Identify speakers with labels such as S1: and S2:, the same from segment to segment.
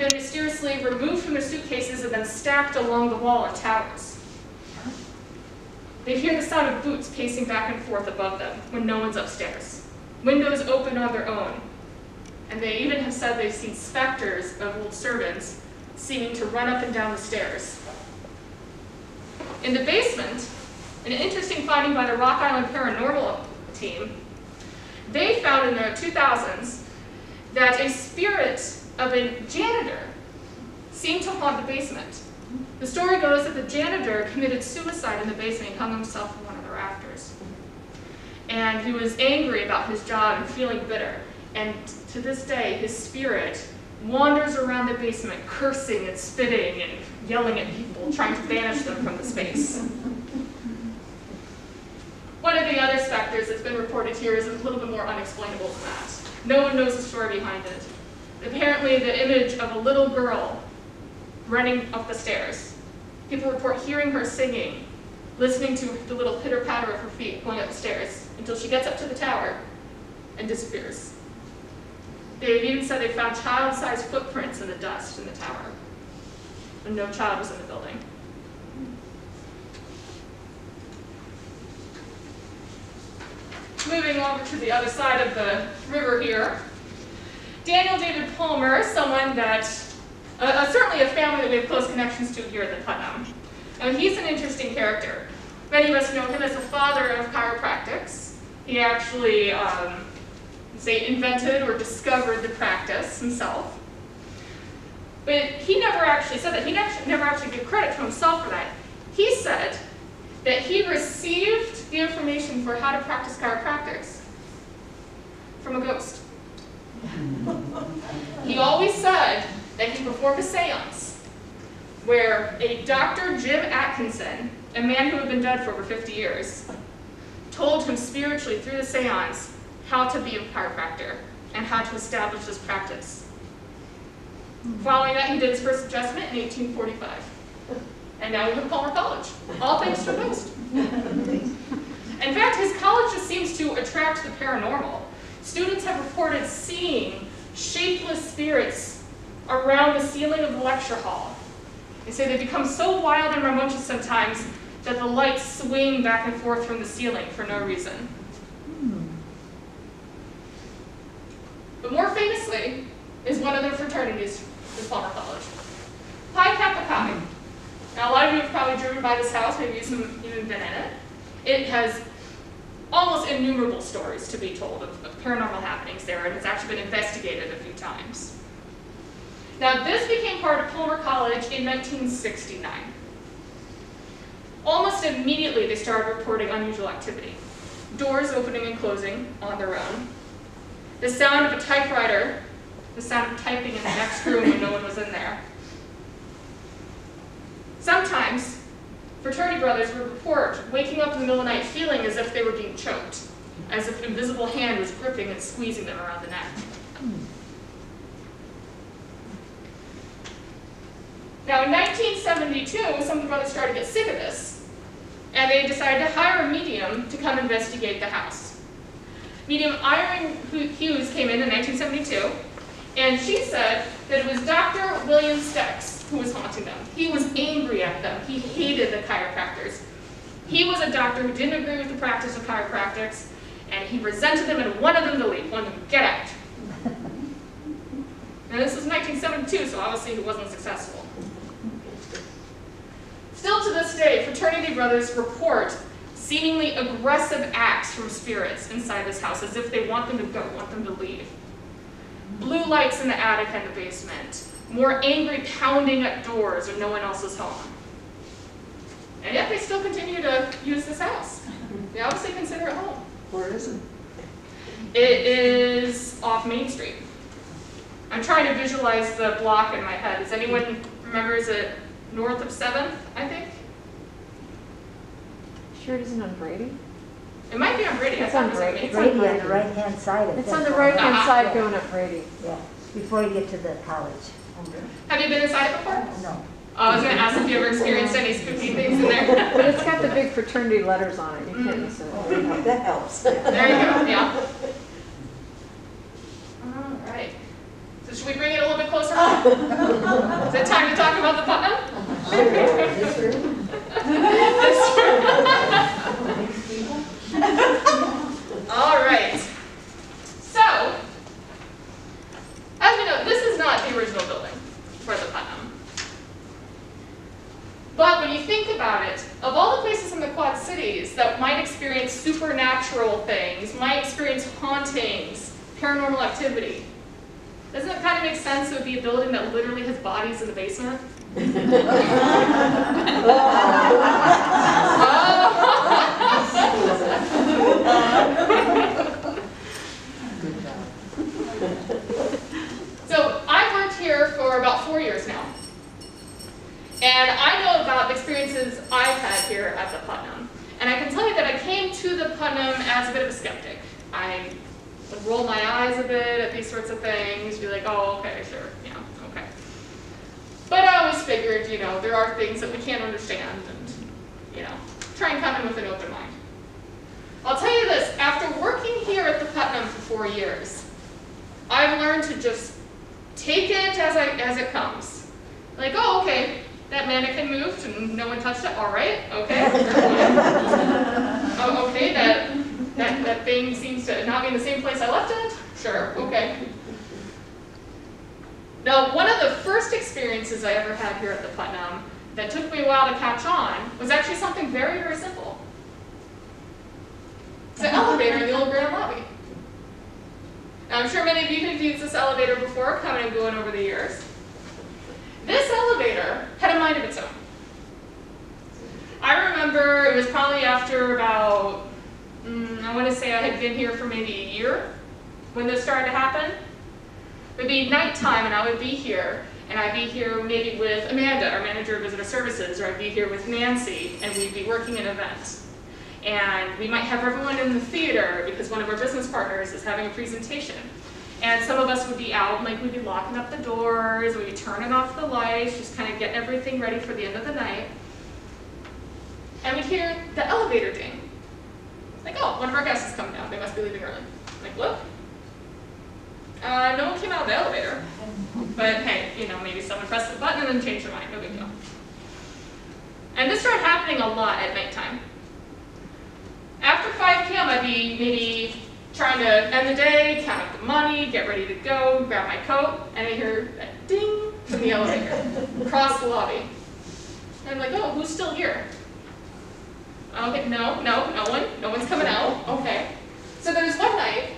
S1: been mysteriously removed from their suitcases and then stacked along the wall in towers. They hear the sound of boots pacing back and forth above them when no one's upstairs. Windows open on their own. And they even have said they've seen specters of old servants seeming to run up and down the stairs. In the basement, an interesting finding by the Rock Island Paranormal team, they found in the 2000s that a spirit of a janitor seemed to haunt the basement. The story goes that the janitor committed suicide in the basement and hung himself from one of the rafters. And he was angry about his job and feeling bitter. And to this day, his spirit wanders around the basement, cursing and spitting and yelling at people, trying to banish them from the space. One of the other specters that's been reported here is a little bit more unexplainable than that. No one knows the story behind it. Apparently, the image of a little girl running up the stairs. People report hearing her singing, listening to the little pitter-patter of her feet going up the stairs until she gets up to the tower and disappears. They even said they found child-sized footprints in the dust in the tower, and no child was in the building. Moving over to the other side of the river here, Daniel David Palmer, someone that, certainly a family that we have close connections to here at Putnam. And he's an interesting character. Many of us know him as the father of chiropractics. He actually, invented or discovered the practice himself. But he never actually said that. He never actually gave credit to himself for that. He said that he received the information for how to practice chiropractics from a ghost. He always said that he performed a seance where a Dr. Jim Atkinson, a man who had been dead for over 50 years, told him spiritually through the seance how to be a chiropractor and how to establish this practice. Following that, he did his first adjustment in 1845. And now we have Palmer College, all thanks to a ghost. In fact, his college just seems to attract the paranormal. Students have reported seeing shapeless spirits around the ceiling of the lecture hall. They say they become so wild and rambunctious sometimes that the lights swing back and forth from the ceiling for no reason. But more famously is one of their fraternities at Palmer College, Pi Kappa Chi. Now, a lot of you have probably driven by this house, maybe you've even been in it. It has almost innumerable stories to be told of paranormal happenings there, and it's actually been investigated a few times. Now, this became part of Palmer College in 1969. Almost immediately, they started reporting unusual activity. Doors opening and closing on their own. The sound of a typewriter, the sound of typing in the next room when no one was in there. Sometimes, fraternity brothers would report waking up in the middle of the night feeling as if they were being choked, as if an invisible hand was gripping and squeezing them around the neck. Now, in 1972, some of the brothers started to get sick of this, and they decided to hire a medium to come investigate the house. Medium Irene Hughes came in 1972, and she said that it was Dr. William Stex who was haunting them. He was angry at them. He hated the chiropractors. He was a doctor who didn't agree with the practice of chiropractics, and he resented them and wanted them to leave, wanted them to get out. Now, this was 1972, so obviously he wasn't successful. Still to this day, fraternity brothers report seemingly aggressive acts from spirits inside this house, as if they want them to go, want them to leave. Blue lights in the attic and the basement. More angry pounding at doors when no one else is home. And yet they still continue to use this house. They obviously consider it home.
S2: Where is it?
S1: It is off Main Street. I'm trying to visualize the block in my head. Does anyone remember, is it north of 7th, I think?
S3: Sure it isn't on Brady?
S1: It might be on Brady.
S3: It's on Brady.
S4: It's on the right-hand side of it.
S3: It's on the right-hand side going up Brady.
S4: Yeah, before you get to the college.
S1: Have you been inside it before?
S4: No.
S1: I was going to ask if you ever experienced any spooky things in there.
S3: But it's got the big fraternity letters on it. You can't miss it.
S2: That helps.
S1: There you go, yeah. All right. So should we bring it a little bit closer? Is it time to talk about the Putnam?
S2: This room?
S1: All right. So, as we know, this is not the original building for the Putnam. But when you think about it, of all the places in the Quad Cities that might experience supernatural things, might experience hauntings, paranormal activity, doesn't it kind of make sense it would be a building that literally has bodies in the basement? So I've worked here for about 4 years now. And I know about the experiences I've had here at the Putnam. And I can tell you that I came to the Putnam as a bit of a skeptic. I would roll my eyes a bit at these sorts of things, be like, oh, okay, sure, yeah, okay. But I always figured, you know, there are things that we can't understand and, you know, try and come in with an open mind. I'll tell you this, after working here at the Putnam for 4 years, I've learned to just take it as it comes. Like, oh, okay, that mannequin moved and no one touched it, all right, okay. Oh, okay, that thing seems to not be in the same place I left it, sure, okay. Now, one of the first experiences I ever had here at the Putnam that took me a while to catch on was actually something very, very simple. It's an elevator in the old grand lobby. Now, I'm sure many of you have used this elevator before, coming and going over the years. This elevator had a mind of its own. I remember it was probably after about, I want to say I had been here for maybe a year when this started to happen. It would be nighttime and I would be here, and I'd be here maybe with Amanda, our manager of visitor services, or I'd be here with Nancy, and we'd be working an event. And we might have everyone in the theater because one of our business partners is having a presentation. And some of us would be out, like we'd be locking up the doors, we'd be turning off the lights, just kind of getting everything ready for the end of the night. And we'd hear the elevator ding. Like, oh, one of our guests is coming down, they must be leaving early. Like, look. No one came out of the elevator. But hey, you know, maybe someone pressed the button and then changed their mind, no big deal. And this started happening a lot at nighttime. After 5 p.m., I'd be maybe trying to end the day, count up the money, get ready to go, grab my coat, and I hear that ding from the elevator across the lobby. And I'm like, oh, who's still here? Okay, no one's coming out, okay. So there was one night,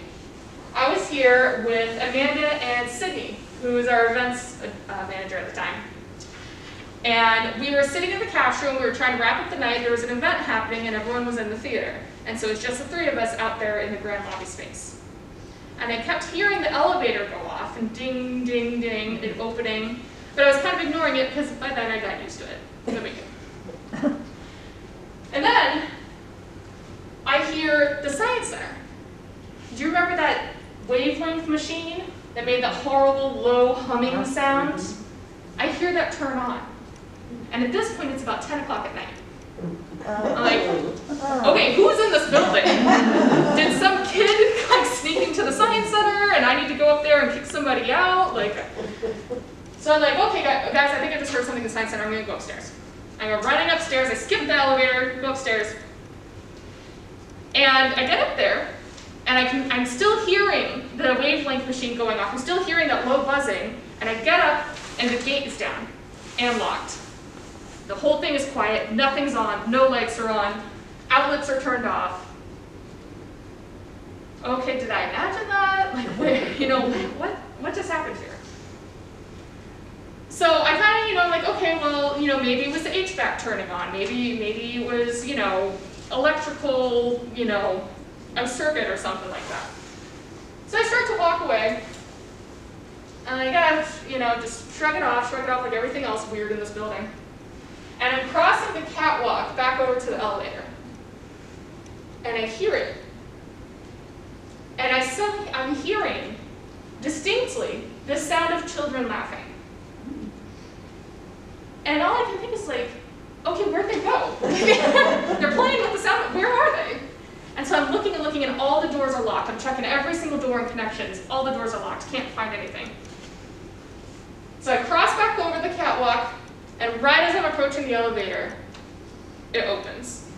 S1: I was here with Amanda and Sydney, who was our events manager at the time. And we were sitting in the cash room, we were trying to wrap up the night, there was an event happening and everyone was in the theater. And so it's just the 3 of us out there in the grand lobby space. And I kept hearing the elevator go off and ding, ding, ding, and opening. But I was kind of ignoring it because by then I got used to it. No big deal. And then I hear the Science Center. Do you remember that wavelength machine that made that horrible low humming sound? I hear that turn on. And at this point, it's about 10 o'clock at night. I'm like, okay, who's in this building? Did some kid come sneak into the Science Center and I need to go up there and kick somebody out? Like, so I'm like, okay, guys, I think I just heard something in the Science Center. I'm going to go upstairs. I go running upstairs. I skip the elevator, go upstairs. And I get up there, and I'm still hearing the wavelength machine going off. I'm still hearing that low buzzing. And I get up, and the gate is down and locked. The whole thing is quiet, nothing's on, no lights are on, outlets are turned off. Okay, did I imagine that? Like, wait, you know, what just happened here? So I kind of, you know, like, okay, well, you know, maybe it was the HVAC turning on, maybe it was, you know, electrical, you know, a circuit or something like that. So I start to walk away, and I kind of, you know, just shrug it off like everything else weird in this building. And I'm crossing the catwalk back over to the elevator. And I hear it. And I'm hearing distinctly the sound of children laughing. And all I can think is like, okay, where'd they go? They're playing with the sound, where are they? And so I'm looking and all the doors are locked. I'm checking every single door and connections. All the doors are locked, can't find anything. So I cross back over the catwalk. catwalk, and right as I'm approaching the elevator, it opens.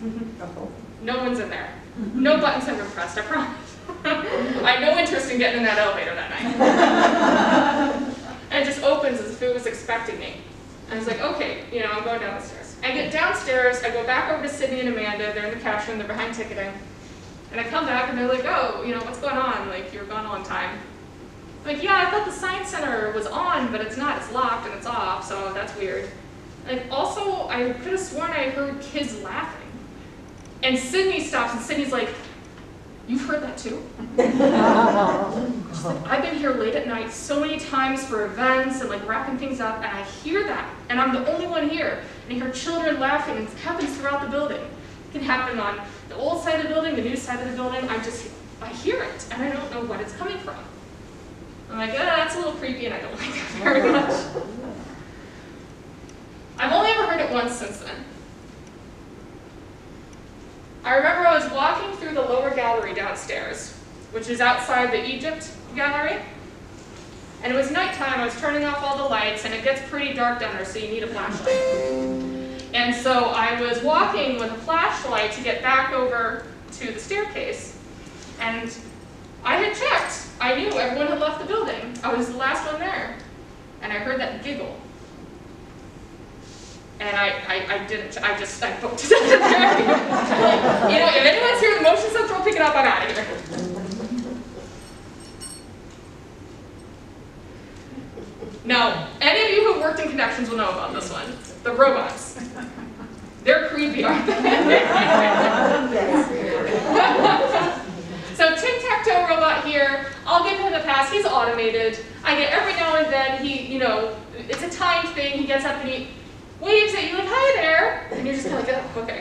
S1: No one's in there. No buttons have been pressed, I promise. I had no interest in getting in that elevator that night. And it just opens as if it was expecting me. And I was like, okay, you know, I'm going down the stairs. I get downstairs, I go back over to Sydney and Amanda, they're in the cash room, they're behind ticketing. And I come back and they're like, oh, you know, what's going on? Like, you were gone a long time. I'm like, yeah, I thought the Science Center was on, but it's not, it's locked and it's off, so that's weird. Like, also, I could have sworn I heard kids laughing. And Sydney stops and Sydney's like, you've heard that too? She's like, I've been here late at night so many times for events and like wrapping things up, and I hear that, and I'm the only one here. And I hear children laughing, and it happens throughout the building. It can happen on the old side of the building, the new side of the building. I hear it, and I don't know what it's coming from. I'm like, that's a little creepy, and I don't like that very much. I've only ever heard it once since then. I remember I was walking through the lower gallery downstairs, which is outside the Egypt gallery. And it was nighttime, I was turning off all the lights, and it gets pretty dark down there, so you need a flashlight. And so I was walking with a flashlight to get back over to the staircase, and I had checked. I knew everyone had left the building. I was the last one there. And I heard that giggle. And I didn't, I booked it. You know, if anyone's here with motion sensor, I'll pick it up, I'm out of here. Now, any of you who have worked in connections will know about this one. The robots. They're creepy, aren't they? So tic-tac-toe robot here, I'll give him a pass, he's automated. I get every now and then, it's a timed thing, he gets up and he waves at you like, hi there, and you're just kind of like, oh, okay.